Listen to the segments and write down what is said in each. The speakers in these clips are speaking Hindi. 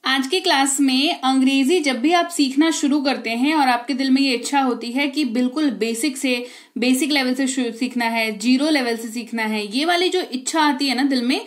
आज की क्लास में अंग्रेजी जब भी आप सीखना शुरू करते हैं और आपके दिल में ये इच्छा होती है कि बिल्कुल बेसिक लेवल से सीखना है, 0 लेवल से सीखना है, ये वाली जो इच्छा आती है ना दिल में,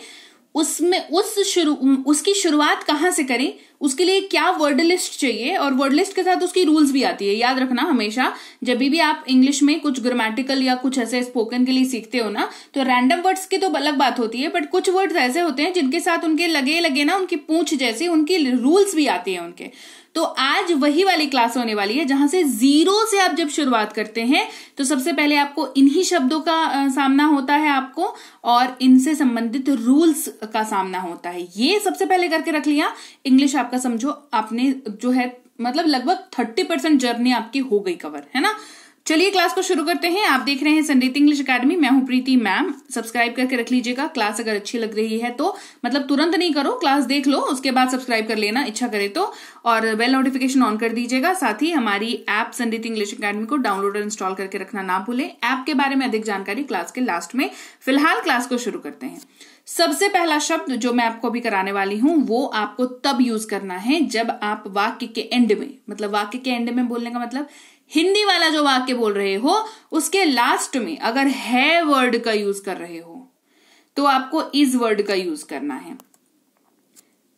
उसकी शुरुआत कहाँ से करें, उसके लिए क्या वर्ड लिस्ट चाहिए और वर्ड लिस्ट के साथ उसकी रूल्स भी आती है। याद रखना हमेशा जब भी आप इंग्लिश में कुछ ग्रामेटिकल या कुछ ऐसे स्पोकन के लिए सीखते हो ना, तो रैंडम वर्ड्स की तो अलग बात होती है, बट कुछ वर्ड्स ऐसे होते हैं जिनके साथ उनके लगे ना, उनकी पूंछ जैसी उनकी रूल्स भी आती है उनके। तो आज वही वाली क्लास होने वाली है जहां से 0 से आप जब शुरुआत करते हैं तो सबसे पहले आपको इन्हीं शब्दों का सामना होता है आपको, और इनसे संबंधित रूल्स का सामना होता है। ये सबसे पहले करके रख लिया, इंग्लिश आपका समझो आपने जो है मतलब लगभग 30% जर्नी आपकी हो गई कवर, है ना। चलिए क्लास को शुरू करते हैं। आप देख रहे हैं संरीति इंग्लिश एकेडमी, मैं हूं प्रीति मैम। सब्सक्राइब करके रख लीजिएगा। क्लास अगर अच्छी लग रही है तो मतलब तुरंत नहीं करो, क्लास देख लो उसके बाद सब्सक्राइब कर लेना इच्छा करे तो, और बेल नोटिफिकेशन ऑन कर दीजिएगा। साथ ही हमारी ऐप संरीति इंग्लिश एकेडमी को डाउनलोड और इंस्टॉल करके रखना ना भूलें। ऐप के बारे में अधिक जानकारी क्लास के लास्ट में। फिलहाल क्लास को शुरू करते हैं। सबसे पहला शब्द जो मैं आपको अभी कराने वाली हूं वो आपको तब यूज करना है जब आप वाक्य के एंड में, मतलब वाक्य के एंड में बोलने का मतलब हिंदी वाला जो वाक्य बोल रहे हो उसके लास्ट में अगर है वर्ड का यूज कर रहे हो तो आपको इज वर्ड का यूज करना है।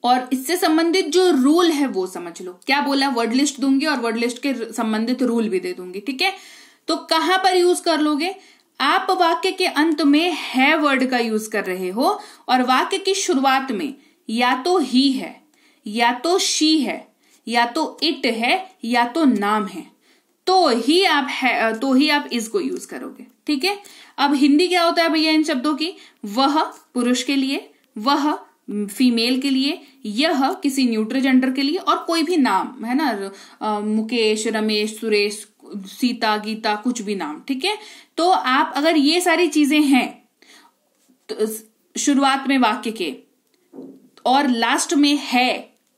और इससे संबंधित जो रूल है वो समझ लो। क्या बोला, वर्ड लिस्ट दूंगी और वर्ड लिस्ट के संबंधित रूल भी दे दूंगी, ठीक है। तो कहां पर यूज कर लोगे, आप वाक्य के अंत में है वर्ड का यूज कर रहे हो और वाक्य की शुरुआत में या तो ही है, या तो शी है, या तो इट है, या तो नाम है, तो ही आप इस को यूज करोगे, ठीक है। अब हिंदी क्या होता है भैया इन शब्दों की, वह पुरुष के लिए, वह फीमेल के लिए, यह किसी न्यूट्रल जेंडर के लिए, और कोई भी नाम है ना, मुकेश, रमेश, सुरेश, सीता, गीता, कुछ भी नाम, ठीक है। तो आप अगर ये सारी चीजें हैं तो शुरुआत में वाक्य के और लास्ट में है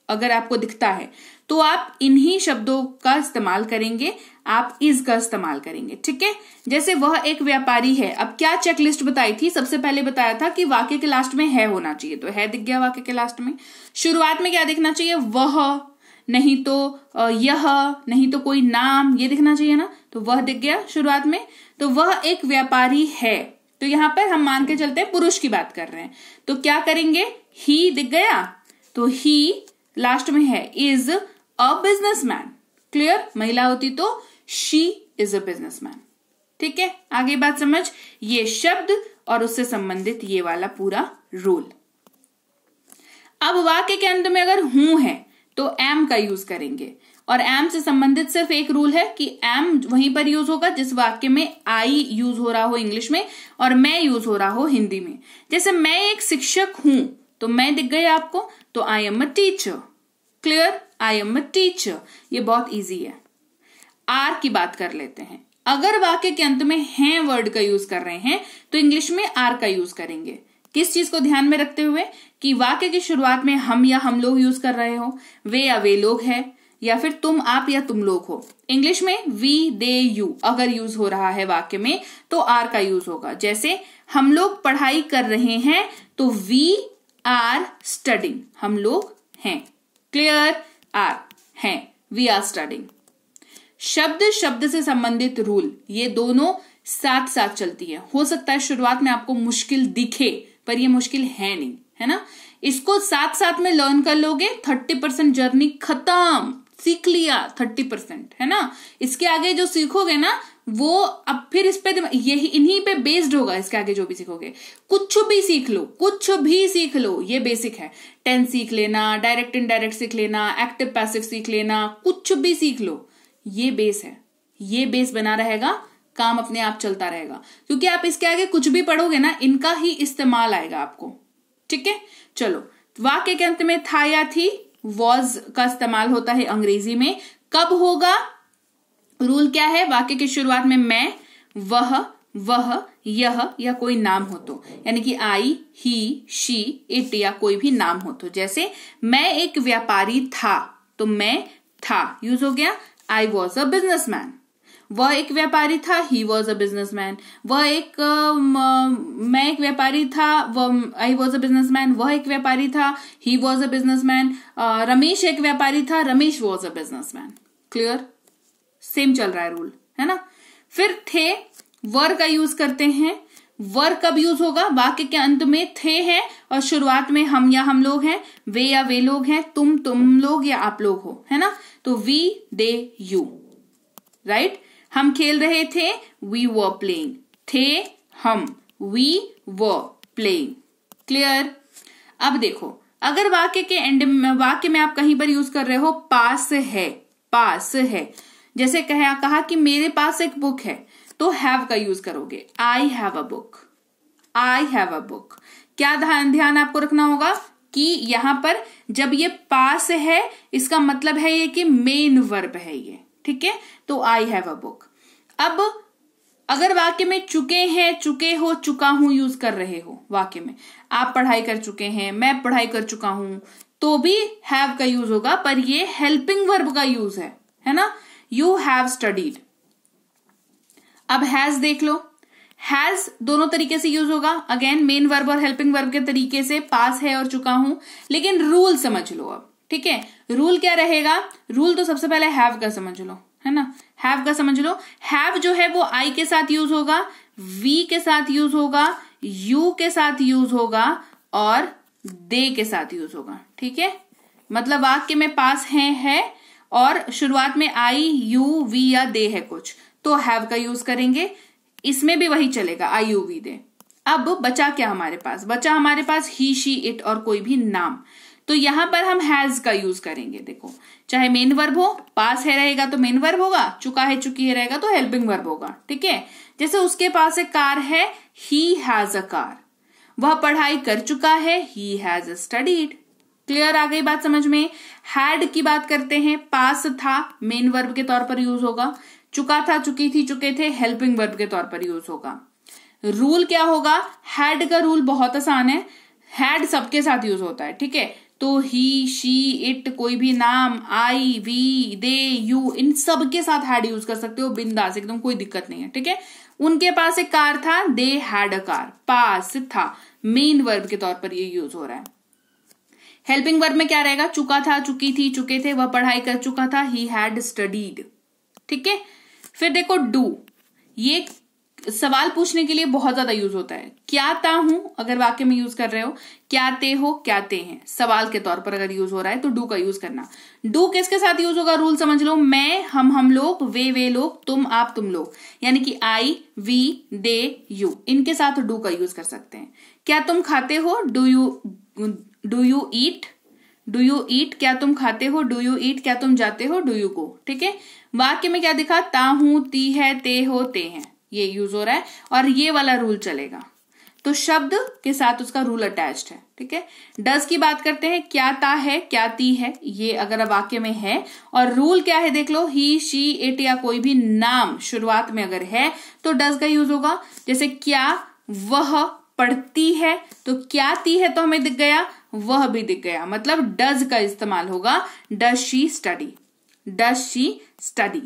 अगर आपको दिखता है तो आप इन्हीं शब्दों का इस्तेमाल करेंगे, आप इज का इस्तेमाल करेंगे, ठीक है। जैसे वह एक व्यापारी है, अब क्या चेकलिस्ट बताई थी, सबसे पहले बताया था कि वाक्य के लास्ट में है होना चाहिए, तो है दिख गया वाक्य के लास्ट में। शुरुआत में क्या दिखना चाहिए, वह, नहीं तो यह, नहीं तो कोई नाम, ये दिखना चाहिए ना, तो वह दिख गया शुरुआत में। तो वह एक व्यापारी है, तो यहां पर हम मान के चलते हैं पुरुष की बात कर रहे हैं, तो क्या करेंगे, ही दिख गया, तो ही लास्ट में है, इज अ बिजनेसमैन, क्लियर। महिला होती तो शी इज अ बिजनेसमैन, ठीक है। आगे बात समझ, ये शब्द और उससे संबंधित ये वाला पूरा रूल। अब वाक्य के अंत में अगर हूं है तो एम का यूज करेंगे, और एम से संबंधित सिर्फ एक रूल है कि एम वहीं पर यूज होगा जिस वाक्य में आई यूज हो रहा हो इंग्लिश में और मैं यूज हो रहा हो हिंदी में। जैसे मैं एक शिक्षक हूं तो मैं दिख गई आपको, तो I am a teacher, clear, I am a teacher, ये बहुत इजी है। आर की बात कर लेते हैं। अगर वाक्य के अंत में है वर्ड का यूज कर रहे हैं तो इंग्लिश में आर का यूज करेंगे। किस चीज को ध्यान में रखते हुए कि वाक्य की शुरुआत में हम या हम लोग यूज कर रहे हो, वे या वे लोग है, या फिर तुम, आप या तुम लोग हो। इंग्लिश में वी, दे, यू अगर यूज हो रहा है वाक्य में तो आर का यूज होगा। जैसे हम लोग पढ़ाई कर रहे हैं तो वी आर स्टडिंग, हम लोग हैं, क्लियर, आर हैं, वी आर स्टडिंग। शब्द से संबंधित रूल ये दोनों साथ साथ चलती है। हो सकता है शुरुआत में आपको मुश्किल दिखे पर ये मुश्किल है नहीं, है ना। इसको साथ साथ में लर्न कर लोगे, 30% जर्नी खत्म, सीख लिया 30%, है ना। इसके आगे जो सीखोगे ना वो अब फिर इस पे यही इन्हीं पे बेस्ड होगा। इसके आगे जो भी सीखोगे, कुछ भी सीख लो, कुछ भी सीख लो, ये बेसिक है। टेंस सीख लेना, डायरेक्ट इनडायरेक्ट सीख लेना, एक्टिव पैसिव सीख लेना, कुछ भी सीख लो, ये बेस है। ये बेस बना रहेगा, काम अपने आप चलता रहेगा, क्योंकि आप इसके आगे कुछ भी पढ़ोगे ना इनका ही इस्तेमाल आएगा आपको, ठीक है। चलो, वाक्य के अंत में था या थी, वॉज का इस्तेमाल होता है अंग्रेजी में। कब होगा, रूल क्या है, वाक्य की शुरुआत में मैं, वह, यह या कोई नाम हो तो, यानी कि आई, ही, शी, इट या कोई भी नाम हो तो। जैसे मैं एक व्यापारी था तो मैं था यूज हो गया, आई वॉज अ बिजनेसमैन। वह एक व्यापारी था, ही वॉज अ बिजनेसमैन। मैं एक व्यापारी था, आई वॉज अ बिजनेसमैन। वह एक व्यापारी था, he was a businessman. Ramesh एक व्यापारी था, Ramesh was a businessman. Clear? Same चल रहा है रूल, है ना। फिर थे, वर का यूज करते हैं। वर कब यूज होगा? वाक्य के अंत में थे है और शुरुआत में हम या हम लोग हैं, वे या वे लोग हैं, तुम लोग या आप लोग हो, है ना। तो वी, दे, यू, राइट। हम खेल रहे थे, वी वर प्लेइंग। थे हम, वी वर प्लेइंग। क्लियर? अब देखो, अगर वाक्य के एंड वाक्य में आप कहीं पर यूज कर रहे हो पास है, पास है, जैसे कहा कि मेरे पास एक बुक है, तो हैव का यूज करोगे। I have a book, I have a book. क्या ध्यान आपको रखना होगा कि यहां पर जब ये पास है, इसका मतलब है ये कि मेन वर्ब है ये, ठीक है। तो आई हैव अ बुक। अब अगर वाक्य में चुके हैं, चुके हो, चुका हूं यूज कर रहे हो, वाक्य में आप पढ़ाई कर चुके हैं, मैं पढ़ाई कर चुका हूं, तो भी हैव का यूज होगा, पर ये हेल्पिंग वर्ब का यूज है ना। You have studied. अब हैज देख लो, हैज दोनों तरीके से यूज होगा, अगेन मेन वर्ब और हेल्पिंग वर्ब के तरीके से, पास है और चुका हूं। लेकिन रूल समझ लो अब, ठीक है। रूल क्या रहेगा? रूल तो सबसे पहले हैव का समझ लो, है ना। हैव का समझ लो। हैव जो है वो आई के साथ यूज होगा, वी के साथ यूज होगा, यू के साथ यूज होगा और दे के साथ यूज होगा, ठीक है। मतलब वाक्य में पास है और शुरुआत में आई, यू, वी या दे है कुछ, तो हैव का यूज करेंगे। इसमें भी वही चलेगा, आई, यू, वी, दे। अब बचा क्या हमारे पास? बचा हमारे पास ही, शी, इट और कोई भी नाम। तो यहां पर हम हैज का यूज करेंगे। देखो, चाहे मेन वर्ब हो, पास है रहेगा तो मेन वर्ब होगा, चुका है, चुकी है रहेगा तो हेल्पिंग वर्ब होगा, ठीक है। जैसे उसके पास एक कार है, ही हैज अ कार। वह पढ़ाई कर चुका है, ही हैज स्टडीड। क्लियर? आ गई बात समझ में? हैड की बात करते हैं, पास था, मेन वर्ब के तौर पर यूज होगा। चुका था, चुकी थी, चुके थे, हेल्पिंग वर्ब के तौर पर यूज होगा। रूल क्या होगा? हैड का रूल बहुत आसान है, हैड सबके साथ यूज होता है, ठीक है। तो ही, शी, इट, कोई भी नाम, आई, वी, दे, यू, इन सब के साथ हैड यूज कर सकते हो बिंदास, एकदम कोई दिक्कत नहीं है, ठीक है। उनके पास एक कार था, दे हैड अ कार, पास था, मेन वर्ब के तौर पर ये यूज हो रहा है। हेल्पिंग वर्ब में क्या रहेगा? चुका था, चुकी थी, चुके थे, वह पढ़ाई कर चुका था, ही हैड स्टडीड, ठीक है। फिर देखो डू, ये सवाल पूछने के लिए बहुत ज्यादा यूज होता है। क्या ता हूं अगर वाक्य में यूज कर रहे हो, क्या ते हो, क्या ते हैं, सवाल के तौर पर अगर यूज हो रहा है तो डू का यूज करना। डू किसके साथ यूज होगा? रूल समझ लो, मैं, हम लोग, वे लोग, तुम, आप, तुम लोग, यानी कि आई, वी, दे, यू, इनके साथ डू का यूज कर सकते हैं। क्या तुम खाते हो? Do you eat, do you eat, क्या तुम खाते हो? डू यू ईट, क्या तुम जाते हो? डू यू गो, ठीक है। वाक्य में क्या दिखा? ता हूं, ती है, ते हो, ते हैं, ये यूज हो रहा है और ये वाला रूल चलेगा। तो शब्द के साथ उसका रूल अटैच्ड है, ठीक है। डज की बात करते हैं, क्या ता है, क्या ती है, ये अगर वाक्य में है और रूल क्या है देख लो, ही, शी, इट या कोई भी नाम शुरुआत में अगर है तो डज का यूज होगा। जैसे क्या वह पढ़ती है, तो क्या ती है तो हमें दिख गया, वह भी दिख गया, मतलब डज का इस्तेमाल होगा। Does she study, does she study.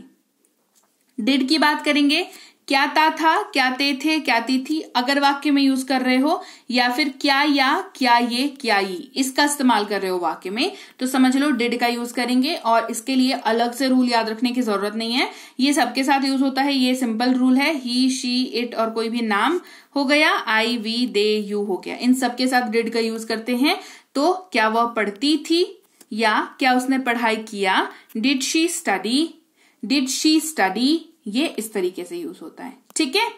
Did की बात करेंगे, क्या ता था, क्या ते थे, क्या ती थी, अगर वाक्य में यूज कर रहे हो, या फिर क्या या, क्या ये, क्या ये, इसका इस्तेमाल कर रहे हो वाक्य में, तो समझ लो डिड का यूज करेंगे। और इसके लिए अलग से रूल याद रखने की जरूरत नहीं है, ये सबके साथ यूज होता है, ये सिंपल रूल है। ही, शी, इट और कोई भी नाम हो गया, आई, वी, दे, यू हो गया, इन सबके साथ डिड का यूज करते हैं। तो क्या वह पढ़ती थी या क्या उसने पढ़ाई किया, did she study, did she study, ये इस तरीके से यूज होता है, ठीक है।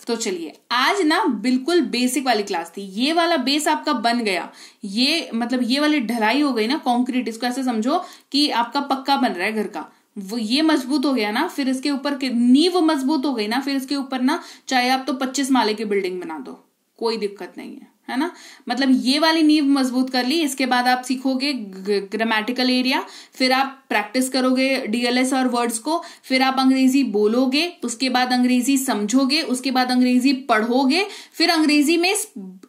तो चलिए, आज ना बिल्कुल बेसिक वाली क्लास थी, ये वाला बेस आपका बन गया, ये मतलब ये वाली ढलाई हो गई ना, कंक्रीट, इसको ऐसे समझो कि आपका पक्का बन रहा है घर का, वो ये मजबूत हो गया ना, फिर इसके ऊपर नींव मजबूत हो गई ना, फिर इसके ऊपर ना चाहे आप तो 25 माले की बिल्डिंग बना दो, कोई दिक्कत नहीं है। है ना। मतलब ये वाली नींव मजबूत कर ली, इसके बाद आप सीखोगे ग्रामेटिकल एरिया, फिर आप प्रैक्टिस करोगे डीएलएस और वर्ड्स को, फिर आप अंग्रेजी बोलोगे, उसके बाद अंग्रेजी समझोगे, उसके बाद अंग्रेजी पढ़ोगे, फिर अंग्रेजी में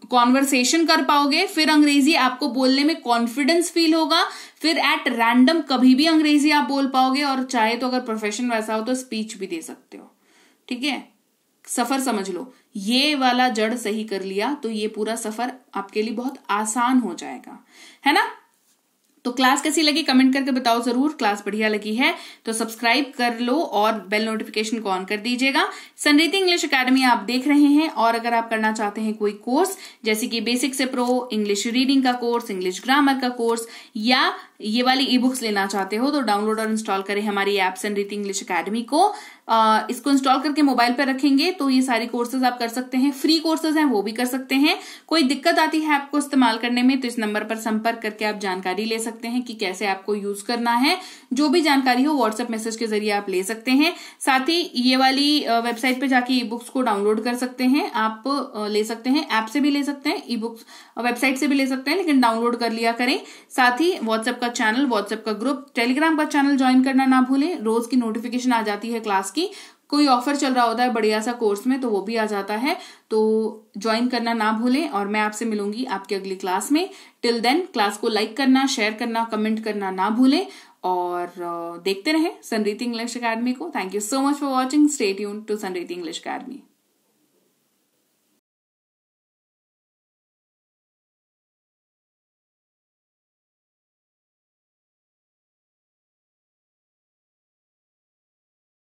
कॉन्वर्सेशन कर पाओगे, फिर अंग्रेजी आपको बोलने में कॉन्फिडेंस फील होगा, फिर एट रैंडम कभी भी अंग्रेजी आप बोल पाओगे, और चाहे तो अगर प्रोफेशन वैसा हो तो स्पीच भी दे सकते हो। ठीक है, सफर समझ लो, ये वाला जड़ सही कर लिया तो ये पूरा सफर आपके लिए बहुत आसान हो जाएगा, है ना। तो क्लास कैसी लगी कमेंट करके बताओ जरूर। क्लास बढ़िया लगी है तो सब्सक्राइब कर लो और बेल नोटिफिकेशन को ऑन कर दीजिएगा। संरीति इंग्लिश एकेडमी आप देख रहे हैं, और अगर आप करना चाहते हैं कोई कोर्स जैसे कि बेसिक से प्रो, इंग्लिश रीडिंग का कोर्स, इंग्लिश ग्रामर का कोर्स, या ये वाली ई बुक्स लेना चाहते हो, तो डाउनलोड और इंस्टॉल करें हमारी ऐप संरीति इंग्लिश एकेडमी को। इसको इंस्टॉल करके मोबाइल पर रखेंगे तो ये सारी कोर्सेज आप कर सकते हैं। फ्री कोर्सेज हैं वो भी कर सकते हैं। कोई दिक्कत आती है ऐप को इस्तेमाल करने में तो इस नंबर पर संपर्क करके आप जानकारी ले सकते हैं कि कैसे आपको यूज करना है। जो भी जानकारी हो व्हाट्सएप मैसेज के जरिए आप ले सकते हैं। साथ ही ये वाली वेबसाइट पे जाके ई बुक्स को डाउनलोड कर सकते हैं, आप ले सकते हैं, ऐप से भी ले सकते हैं, ई बुक्स वेबसाइट से भी ले सकते हैं, लेकिन डाउनलोड कर लिया करें। साथ ही व्हाट्सएप का चैनल, व्हाट्सएप का ग्रुप, टेलीग्राम का चैनल ज्वाइन करना ना भूलें। रोज की नोटिफिकेशन आ जाती है क्लास की, कोई ऑफर चल रहा होता है बढ़िया सा कोर्स में तो वो भी आ जाता है, तो ज्वाइन करना ना भूलें। और मैं आपसे मिलूंगी आपकी अगली क्लास में। टिल देन क्लास को लाइक करना, शेयर करना, कमेंट करना ना भूलें, और देखते रहें संरीति इंग्लिश एकेडमी को। Thank you so much for watching. Stay tuned to Sanriti English academy.